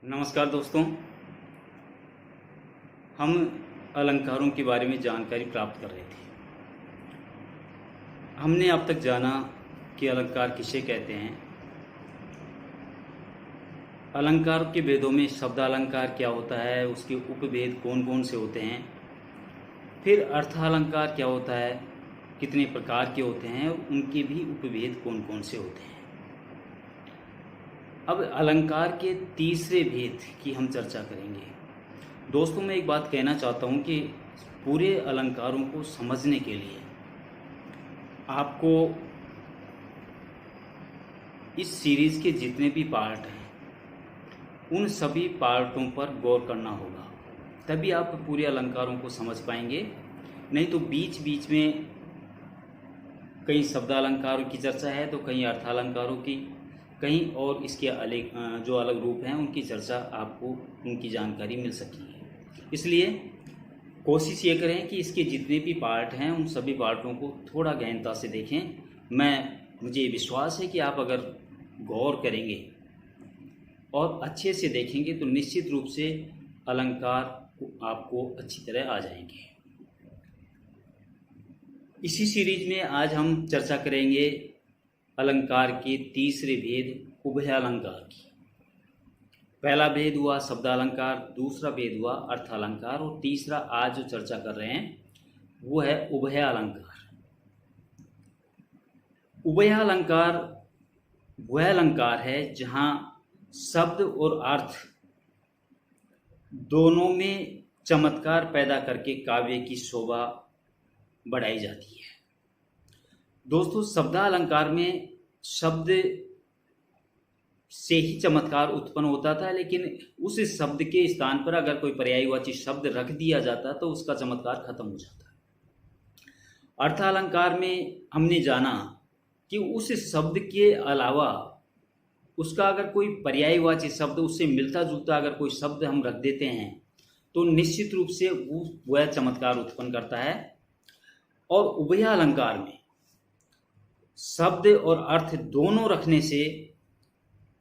नमस्कार दोस्तों। हम अलंकारों के बारे में जानकारी प्राप्त कर रहे थे। हमने अब तक जाना कि अलंकार किसे कहते हैं, अलंकार के भेदों में शब्द अलंकार क्या होता है, उसके उपभेद कौन कौन से होते हैं, फिर अर्थालंकार क्या होता है, कितने प्रकार के होते हैं, उनके भी उपभेद कौन कौन से होते हैं। अब अलंकार के तीसरे भेद की हम चर्चा करेंगे। दोस्तों, मैं एक बात कहना चाहता हूँ कि पूरे अलंकारों को समझने के लिए आपको इस सीरीज़ के जितने भी पार्ट हैं उन सभी पार्टों पर गौर करना होगा, तभी आप पूरे अलंकारों को समझ पाएंगे। नहीं तो बीच बीच में कहीं शब्दालंकारों की चर्चा है तो कहीं अर्थालंकारों की, कहीं और इसके अलग जो अलग रूप हैं उनकी चर्चा आपको उनकी जानकारी मिल सकी है। इसलिए कोशिश ये करें कि इसके जितने भी पार्ट हैं उन सभी पार्टों को थोड़ा गहनता से देखें। मुझे विश्वास है कि आप अगर गौर करेंगे और अच्छे से देखेंगे तो निश्चित रूप से अलंकार आपको अच्छी तरह आ जाएंगे। इसी सीरीज में आज हम चर्चा करेंगे अलंकार के तीसरे भेद उभयालंकार की। पहला भेद हुआ शब्दालंकार, दूसरा भेद हुआ अर्थालंकार और तीसरा आज जो चर्चा कर रहे हैं वो है उभयालंकार। उभयालंकार वह अलंकार है जहाँ शब्द और अर्थ दोनों में चमत्कार पैदा करके काव्य की शोभा बढ़ाई जाती है। दोस्तों, शब्दालंकार में शब्द से ही चमत्कार उत्पन्न होता था, लेकिन उस शब्द के स्थान पर अगर कोई पर्यायवाची शब्द रख दिया जाता तो उसका चमत्कार खत्म हो जाता। अर्थालंकार में हमने जाना कि उस शब्द के अलावा उसका अगर कोई पर्यायवाची शब्द, उससे मिलता जुलता अगर कोई शब्द हम रख देते हैं तो निश्चित रूप से वह चमत्कार उत्पन्न करता है। और उभयालंकार में शब्द और अर्थ दोनों रखने से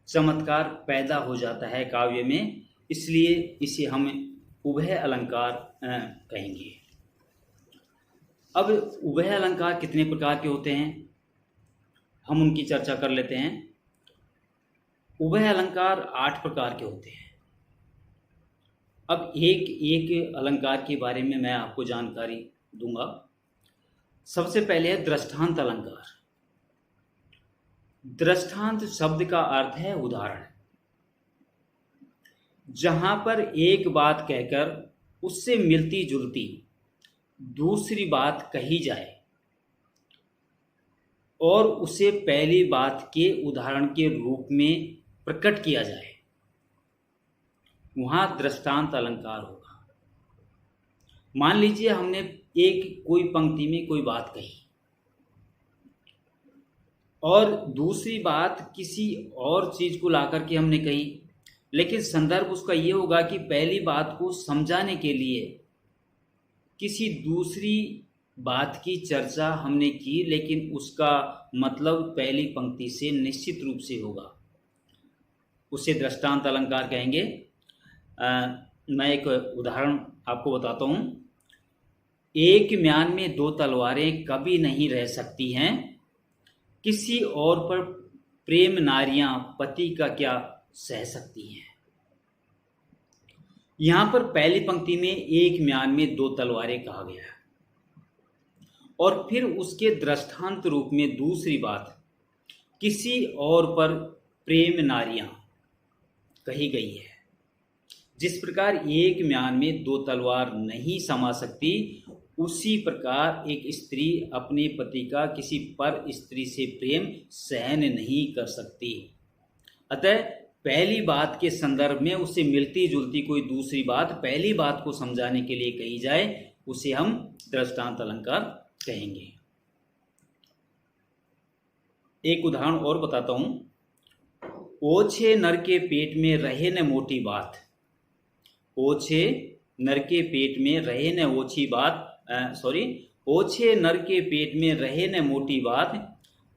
चमत्कार पैदा हो जाता है काव्य में, इसलिए इसे हम उभय अलंकार कहेंगे। अब उभय अलंकार कितने प्रकार के होते हैं हम उनकी चर्चा कर लेते हैं। उभय अलंकार 8 प्रकार के होते हैं। अब एक एक अलंकार के बारे में मैं आपको जानकारी दूंगा। सबसे पहले है दृष्टांत अलंकार। दृष्टांत शब्द का अर्थ है उदाहरण, जहां पर एक बात कहकर उससे मिलती जुलती दूसरी बात कही जाए और उसे पहली बात के उदाहरण के रूप में प्रकट किया जाए, वहां दृष्टांत अलंकार होगा। मान लीजिए हमने एक कोई पंक्ति में कोई बात कही और दूसरी बात किसी और चीज को लाकर के हमने कही, लेकिन संदर्भ उसका ये होगा कि पहली बात को समझाने के लिए किसी दूसरी बात की चर्चा हमने की, लेकिन उसका मतलब पहली पंक्ति से निश्चित रूप से होगा, उसे दृष्टांत अलंकार कहेंगे। मैं एक उदाहरण आपको बताता हूँ। एक म्यान में 2 तलवारें कभी नहीं रह सकती हैं, किसी और पर प्रेम नारियां पति का क्या सह सकती हैं। यहां पर पहली पंक्ति में एक म्यान में 2 तलवारें कहा गया है और फिर उसके दृष्टांत रूप में दूसरी बात किसी और पर प्रेम नारियां कही गई है। जिस प्रकार एक म्यान में 2 तलवार नहीं समा सकती, उसी प्रकार एक स्त्री अपने पति का किसी पर स्त्री से प्रेम सहन नहीं कर सकती। अतः पहली बात के संदर्भ में उससे मिलती जुलती कोई दूसरी बात पहली बात को समझाने के लिए कही जाए, उसे हम दृष्टांत अलंकार कहेंगे। एक उदाहरण और बताता हूं। ओछे नर के पेट में रहे न मोटी बात, ओछे नर के पेट में रहे न ओछी बात, ओछे नर के पेट में रहे न मोटी बात,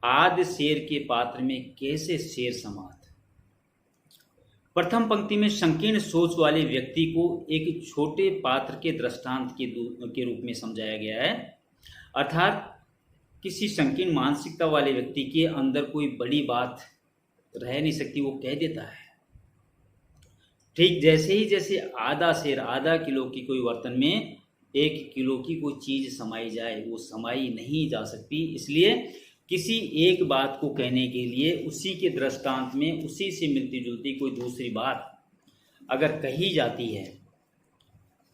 आद शेर के पात्र में कैसे शेर समात। प्रथम पंक्ति में संकीर्ण सोच वाले व्यक्ति को एक छोटे पात्र के दृष्टांत के रूप में समझाया गया है। अर्थात किसी संकीर्ण मानसिकता वाले व्यक्ति के अंदर कोई बड़ी बात रह नहीं सकती, वो कह देता है। ठीक जैसे आधा शेर आधा किलो की कोई बर्तन में 1 किलो की कोई चीज समाई जाए, वो समाई नहीं जा सकती। इसलिए किसी एक बात को कहने के लिए उसी के दृष्टांत में उसी से मिलती जुलती कोई दूसरी बात अगर कही जाती है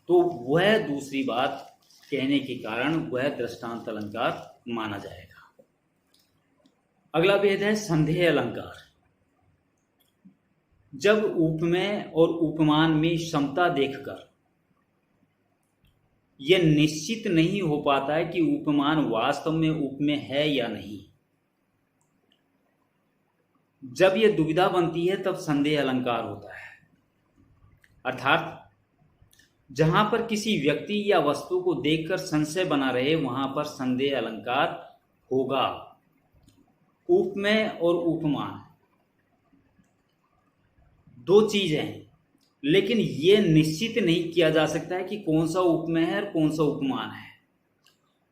तो वह दूसरी बात कहने के कारण वह दृष्टांत अलंकार माना जाएगा। अगला भेद है संदेह अलंकार। जब उपमेय और उपमान में समता देखकर यह निश्चित नहीं हो पाता है कि उपमान वास्तव में उपमेय है या नहीं, जब यह दुविधा बनती है तब संदेह अलंकार होता है। अर्थात जहां पर किसी व्यक्ति या वस्तु को देखकर संशय बना रहे वहां पर संदेह अलंकार होगा। उपमेय और उपमान दो चीजें हैं, लेकिन यह निश्चित नहीं किया जा सकता है कि कौन सा उपमेय है और कौन सा उपमान है।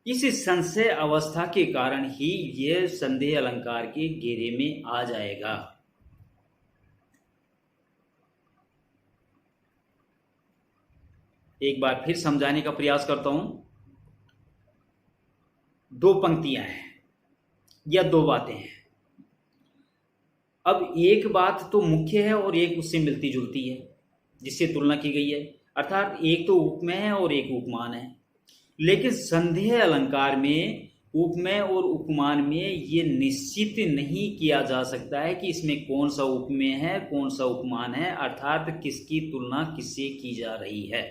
इस संशय अवस्था के कारण ही यह संदेह अलंकार के घेरे में आ जाएगा। एक बार फिर समझाने का प्रयास करता हूं। 2 पंक्तियां हैं या 2 बातें हैं। अब एक बात तो मुख्य है और एक उससे मिलती जुलती है जिससे तुलना की गई है। अर्थात एक तो उपमेय है और एक उपमान है। लेकिन संदेह अलंकार में उपमेय और उपमान में ये निश्चित नहीं किया जा सकता है कि इसमें कौन सा उपमेय है कौन सा उपमान है, अर्थात किसकी तुलना किससे की जा रही है।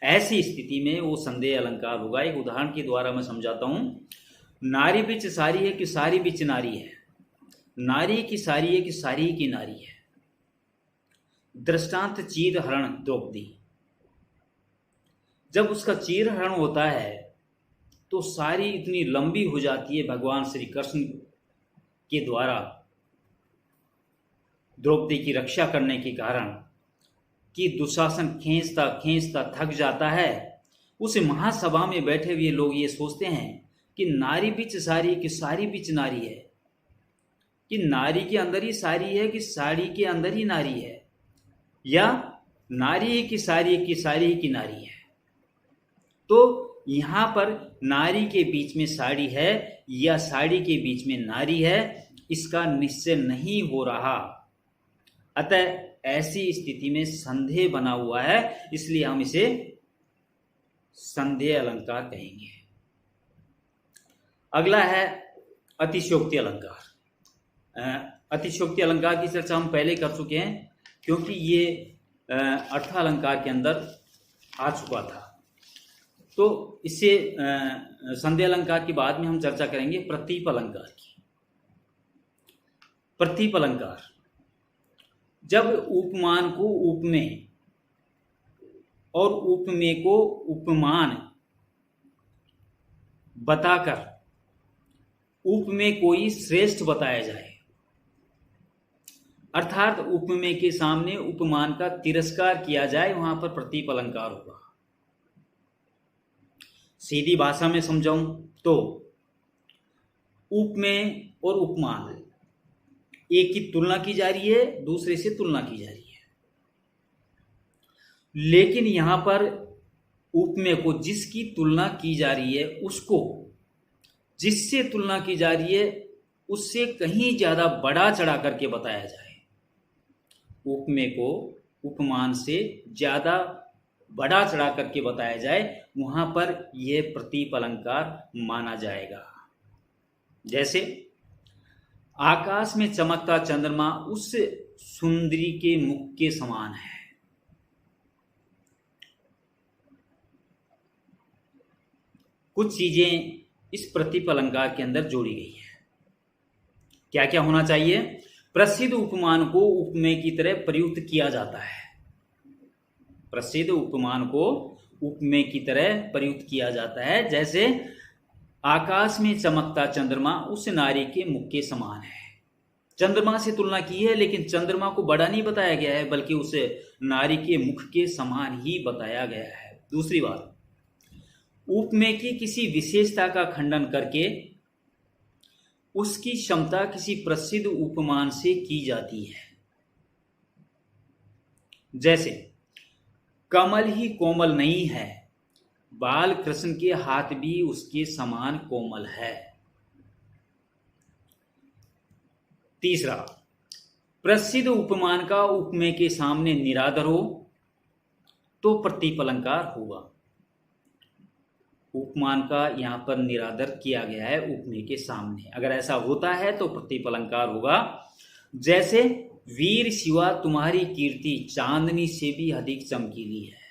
ऐसी स्थिति में वो संदेह अलंकार होगा। एक उदाहरण के द्वारा मैं समझाता हूं। नारी बिच सारी है कि सारी बिच नारी है, नारी की सारी है कि सारी की नारी है। दृष्टांत चीर हरण द्रौपदी। जब उसका चीर हरण होता है तो सारी इतनी लंबी हो जाती है भगवान श्री कृष्ण के द्वारा द्रौपदी की रक्षा करने के कारण कि दुशासन खींचता खींचता थक जाता है। उस महासभा में बैठे हुए लोग ये सोचते हैं कि नारी बिच सारी कि सारी बिच नारी है, कि नारी के अंदर ही सारी है कि साड़ी के अंदर ही नारी है, या नारी की साड़ी की नारी है। तो यहां पर नारी के बीच में साड़ी है या साड़ी के बीच में नारी है, इसका निश्चय नहीं हो रहा। अतः ऐसी स्थिति में संदेह बना हुआ है, इसलिए हम इसे संदेह अलंकार कहेंगे। अगला है अतिशयोक्ति अलंकार। अतिशयोक्ति अलंकार की चर्चा हम पहले कर चुके हैं क्योंकि ये अर्थालंकार के अंदर आ चुका था। तो इससे संदेह अलंकार के बाद में हम चर्चा करेंगे प्रतीप अलंकार की। प्रतीप अलंकार, जब उपमान को उपमेय और उपमेय को उपमान बताकर उपमेय को ही श्रेष्ठ बताया जाए, अर्थात उपमेय के सामने उपमान का तिरस्कार किया जाए, वहां पर प्रतीप अलंकार होगा। सीधी भाषा में समझाऊं तो उपमेय और उपमान, एक की तुलना की जा रही है दूसरे से तुलना की जा रही है, लेकिन यहां पर उपमेय को जिसकी तुलना की जा रही है उसको जिससे तुलना की जा रही है उससे कहीं ज्यादा बढ़ा चढ़ा करके बताया जाए। उपमेय को उपमान से ज्यादा बढ़ा चढ़ा करके बताया जाए, वहां पर यह प्रतीप अलंकार माना जाएगा। जैसे आकाश में चमकता चंद्रमा उस सुंदरी के मुख के समान है। कुछ चीजें इस प्रतीप अलंकार के अंदर जोड़ी गई है। क्या क्या होना चाहिए? प्रसिद्ध उपमान को उपमेय की तरह प्रयुक्त किया जाता है। प्रसिद्ध उपमान को उपमेय की तरह प्रयुक्त किया जाता है। जैसे आकाश में चमकता चंद्रमा उस नारी के मुख के समान है। चंद्रमा से तुलना की है, लेकिन चंद्रमा को बड़ा नहीं बताया गया है, बल्कि उसे नारी के मुख के समान ही बताया गया है। दूसरी बात, उपमेय की किसी विशेषता का खंडन करके उसकी क्षमता किसी प्रसिद्ध उपमान से की जाती है। जैसे कमल ही कोमल नहीं है, बाल कृष्ण के हाथ भी उसके समान कोमल है। तीसरा, प्रसिद्ध उपमान का उपमेय के सामने निरादर हो तो प्रतीप अलंकार होगा। उपमान का यहां पर निरादर किया गया है उपमेय के सामने, अगर ऐसा होता है तो प्रतीप अलंकार होगा। जैसे वीर शिवा तुम्हारी कीर्ति चांदनी से भी अधिक चमकीली है।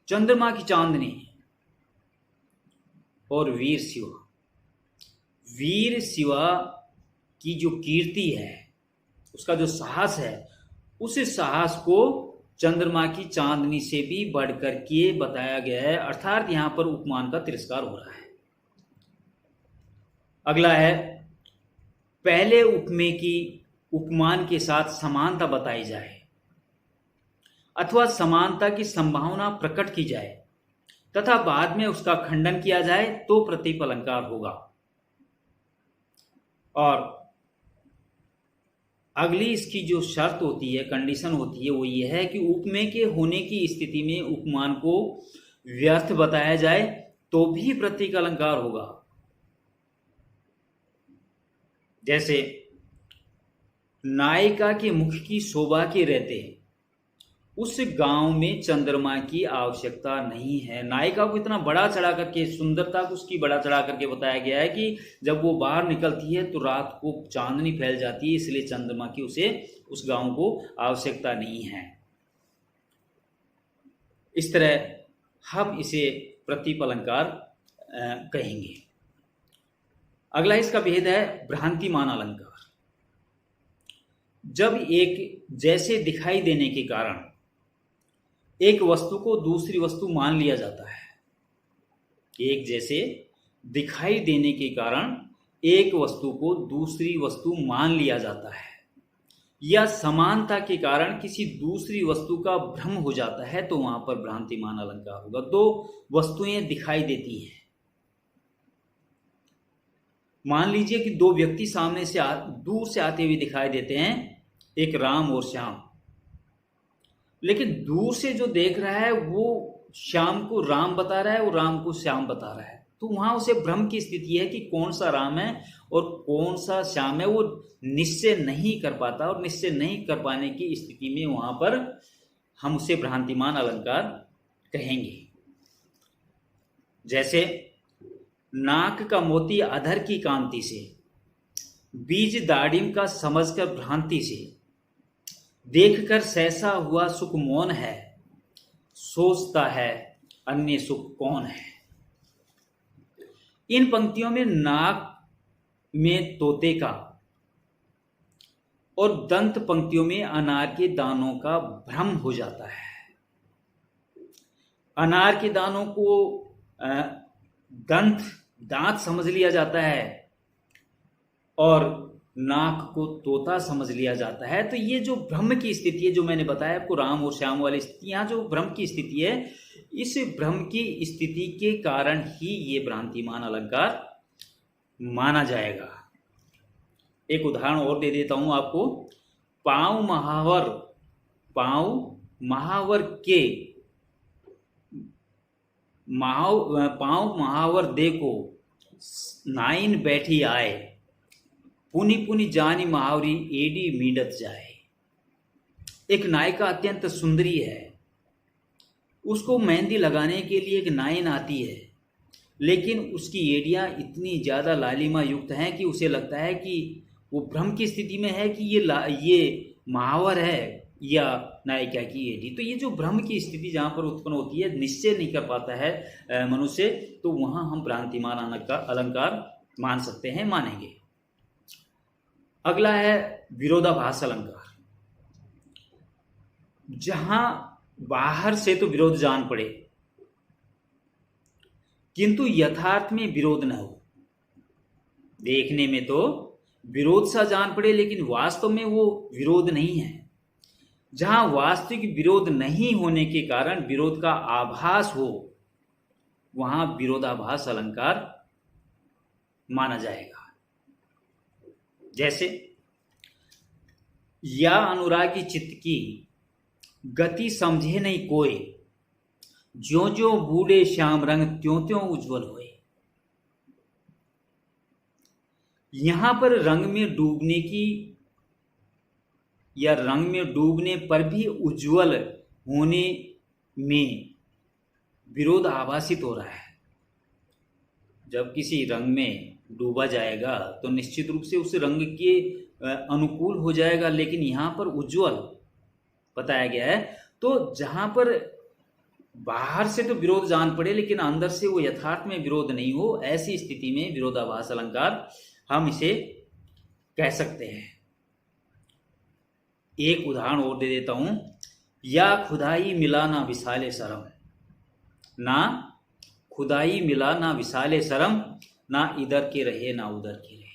चंद्रमा की चांदनी और वीर शिवा की जो कीर्ति है, उसका जो साहस है, उस साहस को चंद्रमा की चांदनी से भी बढ़कर के बताया गया है, अर्थात यहां पर उपमान का तिरस्कार हो रहा है। अगला है, पहले उपमेय की उपमान के साथ समानता बताई जाए अथवा समानता की संभावना प्रकट की जाए तथा बाद में उसका खंडन किया जाए तो प्रतीप अलंकार होगा। और अगली इसकी जो शर्त होती है, कंडीशन होती है, वो ये है कि उपमेय के होने की स्थिति में उपमान को व्यर्थ बताया जाए तो भी प्रतीक अलंकार होगा। जैसे नायिका के मुख की शोभा के रहते उस गांव में चंद्रमा की आवश्यकता नहीं है। नायिका को इतना बड़ा चढ़ा करके, सुंदरता को उसकी बड़ा चढ़ा करके बताया गया है कि जब वो बाहर निकलती है तो रात को चांदनी फैल जाती है, इसलिए चंद्रमा की उसे उस गांव को आवश्यकता नहीं है। इस तरह हम इसे प्रतीप अलंकार कहेंगे। अगला इसका भेद है भ्रांतिमान अलंकार। जब एक जैसे दिखाई देने के कारण एक वस्तु को दूसरी वस्तु मान लिया जाता है, एक जैसे दिखाई देने के कारण एक वस्तु को दूसरी वस्तु मान लिया जाता है, या समानता के कारण किसी दूसरी वस्तु का भ्रम हो जाता है, तो वहां पर भ्रांतिमान अलंकार होगा। दो वस्तुएं दिखाई देती हैं, मान लीजिए कि दो व्यक्ति सामने से दूर से आते हुए दिखाई देते हैं, एक राम और श्याम, लेकिन दूर से जो देख रहा है वो श्याम को राम बता रहा है और राम को श्याम बता रहा है, तो वहां उसे भ्रम की स्थिति है कि कौन सा राम है और कौन सा श्याम है, वो निश्चय नहीं कर पाता, और निश्चय नहीं कर पाने की स्थिति में वहां पर हम उसे भ्रांतिमान अलंकार कहेंगे। जैसे नाक का मोती अधर की कांति से, बीज दाड़िम का समझकर भ्रांति से, देखकर सहसा हुआ सुख मौन है, सोचता है अन्य सुख कौन है। इन पंक्तियों में नाक में तोते का और दंत पंक्तियों में अनार के दानों का भ्रम हो जाता है। अनार के दानों को दांत समझ लिया जाता है और नाक को तोता समझ लिया जाता है। तो ये जो भ्रम की स्थिति है, जो मैंने बताया आपको, राम और श्याम वाली स्थिति, यहाँ जो भ्रम की स्थिति है, इस भ्रम की स्थिति के कारण ही ये भ्रांतिमान अलंकार माना जाएगा। एक उदाहरण और दे देता हूं आपको। पांव महावर देखो, नाइन बैठी आए, पुनि पुनि जानी महावरी एडी मीडत जाए। एक नायिका अत्यंत सुंदरी है, उसको मेहंदी लगाने के लिए एक नाइन आती है, लेकिन उसकी एडियां इतनी ज्यादा लालिमा युक्त हैं कि उसे लगता है कि वो भ्रम की स्थिति में है कि ये महावर है या नायिका की एडी। तो ये जो भ्रम की स्थिति जहां पर उत्पन्न होती है, निश्चय नहीं कर पाता है मनुष्य, तो वहां हम भ्रांतिमान अलंकार मान सकते हैं, मानेंगे। अगला है विरोधाभास अलंकार। जहां बाहर से तो विरोध जान पड़े किंतु यथार्थ में विरोध न हो। देखने में तो विरोध सा जान पड़े, लेकिन वास्तव में वो विरोध नहीं है। जहां वास्तविक विरोध नहीं होने के कारण विरोध का आभास हो, वहां विरोधाभास अलंकार माना जाएगा। जैसे, या अनुरागी चित्त की गति समझे नहीं कोई, ज्यों ज्यों बूढ़े श्याम रंग त्यों त्यों उज्जवल होए। यहां पर रंग में डूबने की या रंग में डूबने पर भी उज्जवल होने में विरोध आभासित हो रहा है। जब किसी रंग में डूबा जाएगा तो निश्चित रूप से उस रंग के अनुकूल हो जाएगा, लेकिन यहाँ पर उज्जवल बताया गया है। तो जहां पर बाहर से तो विरोध जान पड़े लेकिन अंदर से वो यथार्थ में विरोध नहीं हो, ऐसी स्थिति में विरोधाभास अलंकार हम इसे कह सकते हैं। एक उदाहरण और दे देता हूं। या खुदाई मिला ना विसाले शरम, ना खुदाई मिला ना विसाले शरम, ना इधर के रहे ना उधर के रहे।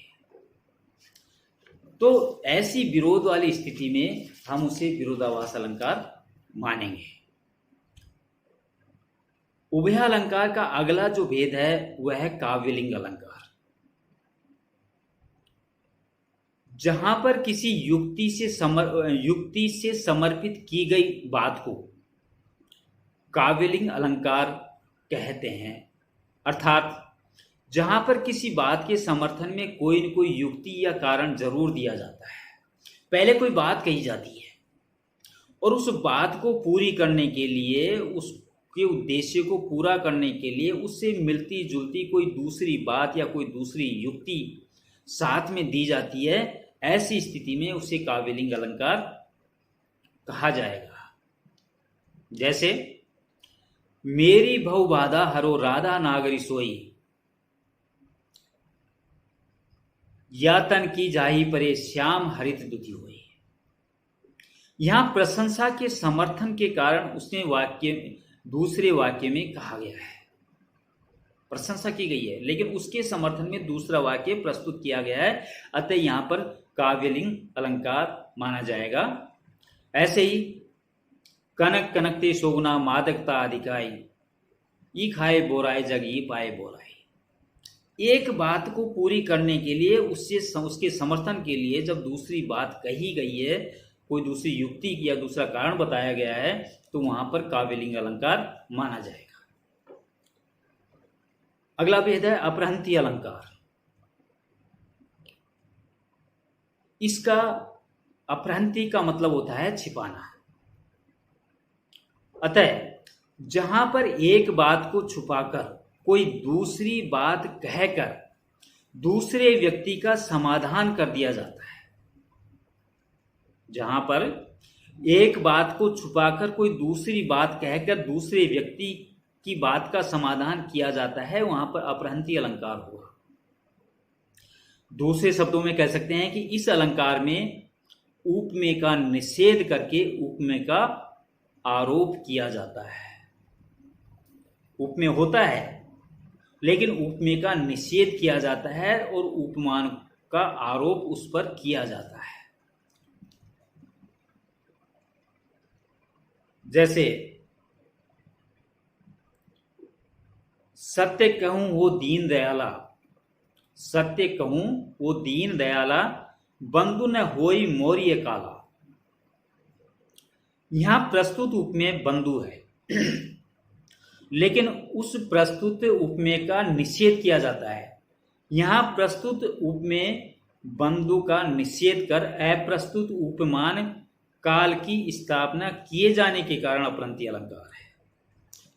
तो ऐसी विरोध वाली स्थिति में हम उसे विरोधाभास अलंकार मानेंगे। उभयालंकार का अगला जो भेद है वह है काव्यलिंग अलंकार। जहां पर किसी युक्ति से समर्पित की गई बात को काव्यलिंग अलंकार कहते हैं। अर्थात जहां पर किसी बात के समर्थन में कोई न कोई युक्ति या कारण जरूर दिया जाता है। पहले कोई बात कही जाती है और उस बात को पूरी करने के लिए, उसके उद्देश्य को पूरा करने के लिए उससे मिलती जुलती कोई दूसरी बात या कोई दूसरी युक्ति साथ में दी जाती है। ऐसी स्थिति में उसे काव्यलिंग अलंकार कहा जाएगा। जैसे, मेरी भव बाधा हरो राधा नागरी सोई, या तन की जाही परे श्याम हरित दुखी हुई। यहां प्रशंसा के समर्थन के कारण उसने दूसरे वाक्य में कहा गया है। प्रशंसा की गई है लेकिन उसके समर्थन में दूसरा वाक्य प्रस्तुत किया गया है, अतः यहां पर काव्यलिंग अलंकार माना जाएगा। ऐसे ही, कनक कनकते शोभना मादकता अधिकाई, ई खाए बोराए जग ई पाए बोराई। एक बात को पूरी करने के लिए, उसके समर्थन के लिए जब दूसरी बात कही गई है, कोई दूसरी युक्ति या दूसरा कारण बताया गया है, तो वहां पर काव्यलिंग अलंकार माना जाएगा। अगला भेद है अपहृंति अलंकार। इसका अपहृंति का मतलब होता है छिपाना। अतः जहां पर एक बात को छुपाकर कोई दूसरी बात कहकर दूसरे व्यक्ति का समाधान कर दिया जाता है, जहां पर एक बात को छुपाकर कोई दूसरी बात कहकर दूसरे व्यक्ति की बात का समाधान किया जाता है, वहां पर अपहृंति अलंकार हुआ। दूसरे शब्दों में कह सकते हैं कि इस अलंकार में उपमेय का निषेध करके उपमेय का आरोप किया जाता है। उपमेय होता है लेकिन उपमेय का निषेध किया जाता है और उपमान का आरोप उस पर किया जाता है। जैसे, सत्य कहूं वो दीन दयाला, सत्य कहूं वो दीन दयाला, बंधु न होई मोरिय काला। यहां प्रस्तुत उपमेय बंधु है लेकिन उस प्रस्तुत उपमेय का निषेध किया जाता है। यहां प्रस्तुत उपमेय बंधु का निषेध कर अप्रस्तुत उपमान काल की स्थापना किए जाने के कारण अपहृंति अलंकार है।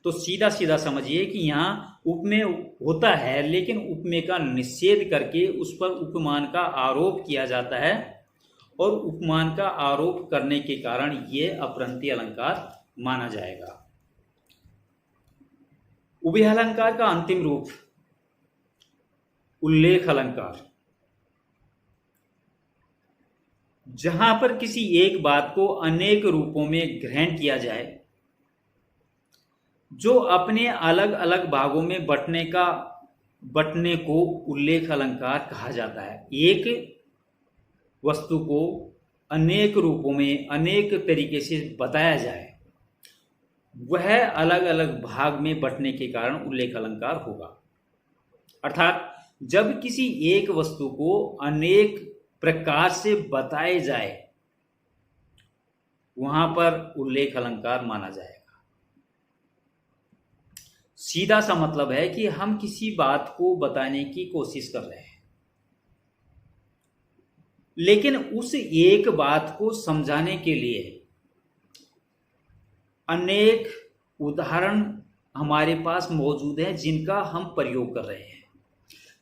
तो सीधा सीधा समझिए कि यहाँ उपमेय होता है लेकिन उपमेय का निषेध करके उस पर उपमान का आरोप किया जाता है, और उपमान का आरोप करने के कारण ये अपहृंति अलंकार माना जाएगा। उभयालंकार का अंतिम रूप उल्लेख अलंकार। जहां पर किसी एक बात को अनेक रूपों में ग्रहण किया जाए, जो अपने अलग अलग भागों में बंटने को उल्लेख अलंकार कहा जाता है। एक वस्तु को अनेक रूपों में अनेक तरीके से बताया जाए, वह अलग अलग भाग में बंटने के कारण उल्लेख अलंकार होगा। अर्थात जब किसी एक वस्तु को अनेक प्रकार से बताए जाए, वहां पर उल्लेख अलंकार माना जाएगा। सीधा सा मतलब है कि हम किसी बात को बताने की कोशिश कर रहे हैं, लेकिन उस एक बात को समझाने के लिए अनेक उदाहरण हमारे पास मौजूद हैं जिनका हम प्रयोग कर रहे हैं।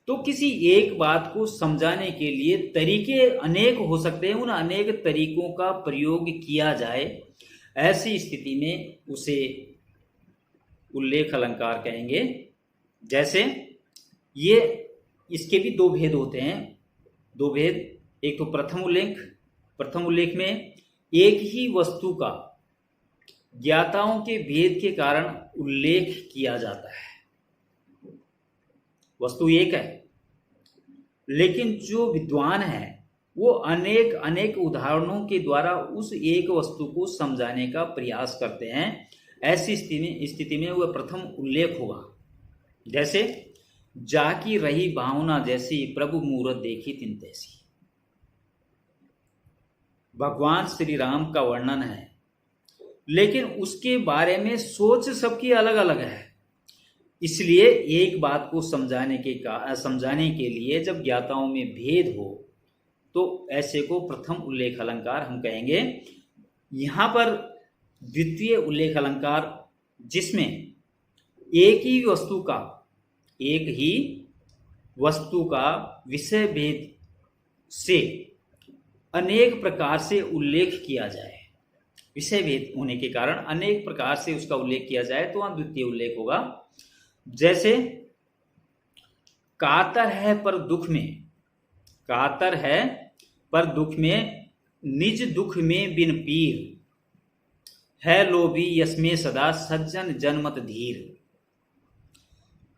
तो किसी एक बात को समझाने के लिए तरीके अनेक हो सकते हैं, उन अनेक तरीकों का प्रयोग किया जाए, ऐसी स्थिति में उसे उल्लेख अलंकार कहेंगे। जैसे ये इसके भी दो भेद होते हैं, दो भेद। एक तो प्रथम उल्लेख में एक ही वस्तु का ज्ञाताओं के भेद के कारण उल्लेख किया जाता है। वस्तु एक है, लेकिन जो विद्वान है वो अनेक अनेक उदाहरणों के द्वारा उस एक वस्तु को समझाने का प्रयास करते हैं। ऐसी स्थिति में वह प्रथम उल्लेख होगा। जैसे जाकी रही भावना जैसी, प्रभु मूरत देखी तिन तैसी। भगवान श्री राम का वर्णन है, लेकिन उसके बारे में सोच सबकी अलग अलग है। इसलिए एक बात को समझाने के लिए जब ज्ञाताओं में भेद हो, तो ऐसे को प्रथम उल्लेख अलंकार हम कहेंगे। यहां पर द्वितीय उल्लेख अलंकार, जिसमें एक ही वस्तु का विषय भेद से अनेक प्रकार से उल्लेख किया जाए, विषय भेद होने के कारण अनेक प्रकार से उसका उल्लेख किया जाए, तो वहां द्वितीय उल्लेख होगा। जैसे कातर है पर दुख में निज दुख में बिन पीर, है लोभी यस्मे सदा सज्जन जनमत धीर।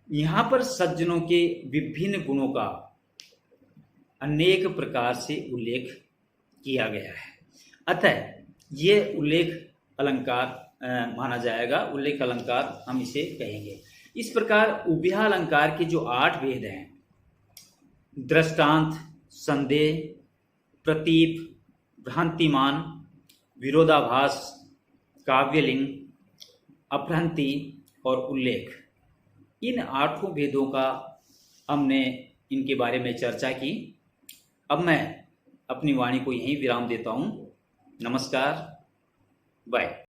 यहां पर सज्जनों के विभिन्न गुणों का अनेक प्रकार से उल्लेख किया गया है, अतः ये उल्लेख अलंकार माना जाएगा, उल्लेख अलंकार हम इसे कहेंगे। इस प्रकार उभयालंकार के जो 8 भेद हैं, दृष्टांत, संदेह, प्रतीप, भ्रांतिमान, विरोधाभास, काव्यलिंग, अपभ्रांति और उल्लेख, इन 8 भेदों का हमने इनके बारे में चर्चा की। अब मैं अपनी वाणी को यहीं विराम देता हूँ। नमस्कार, बाय।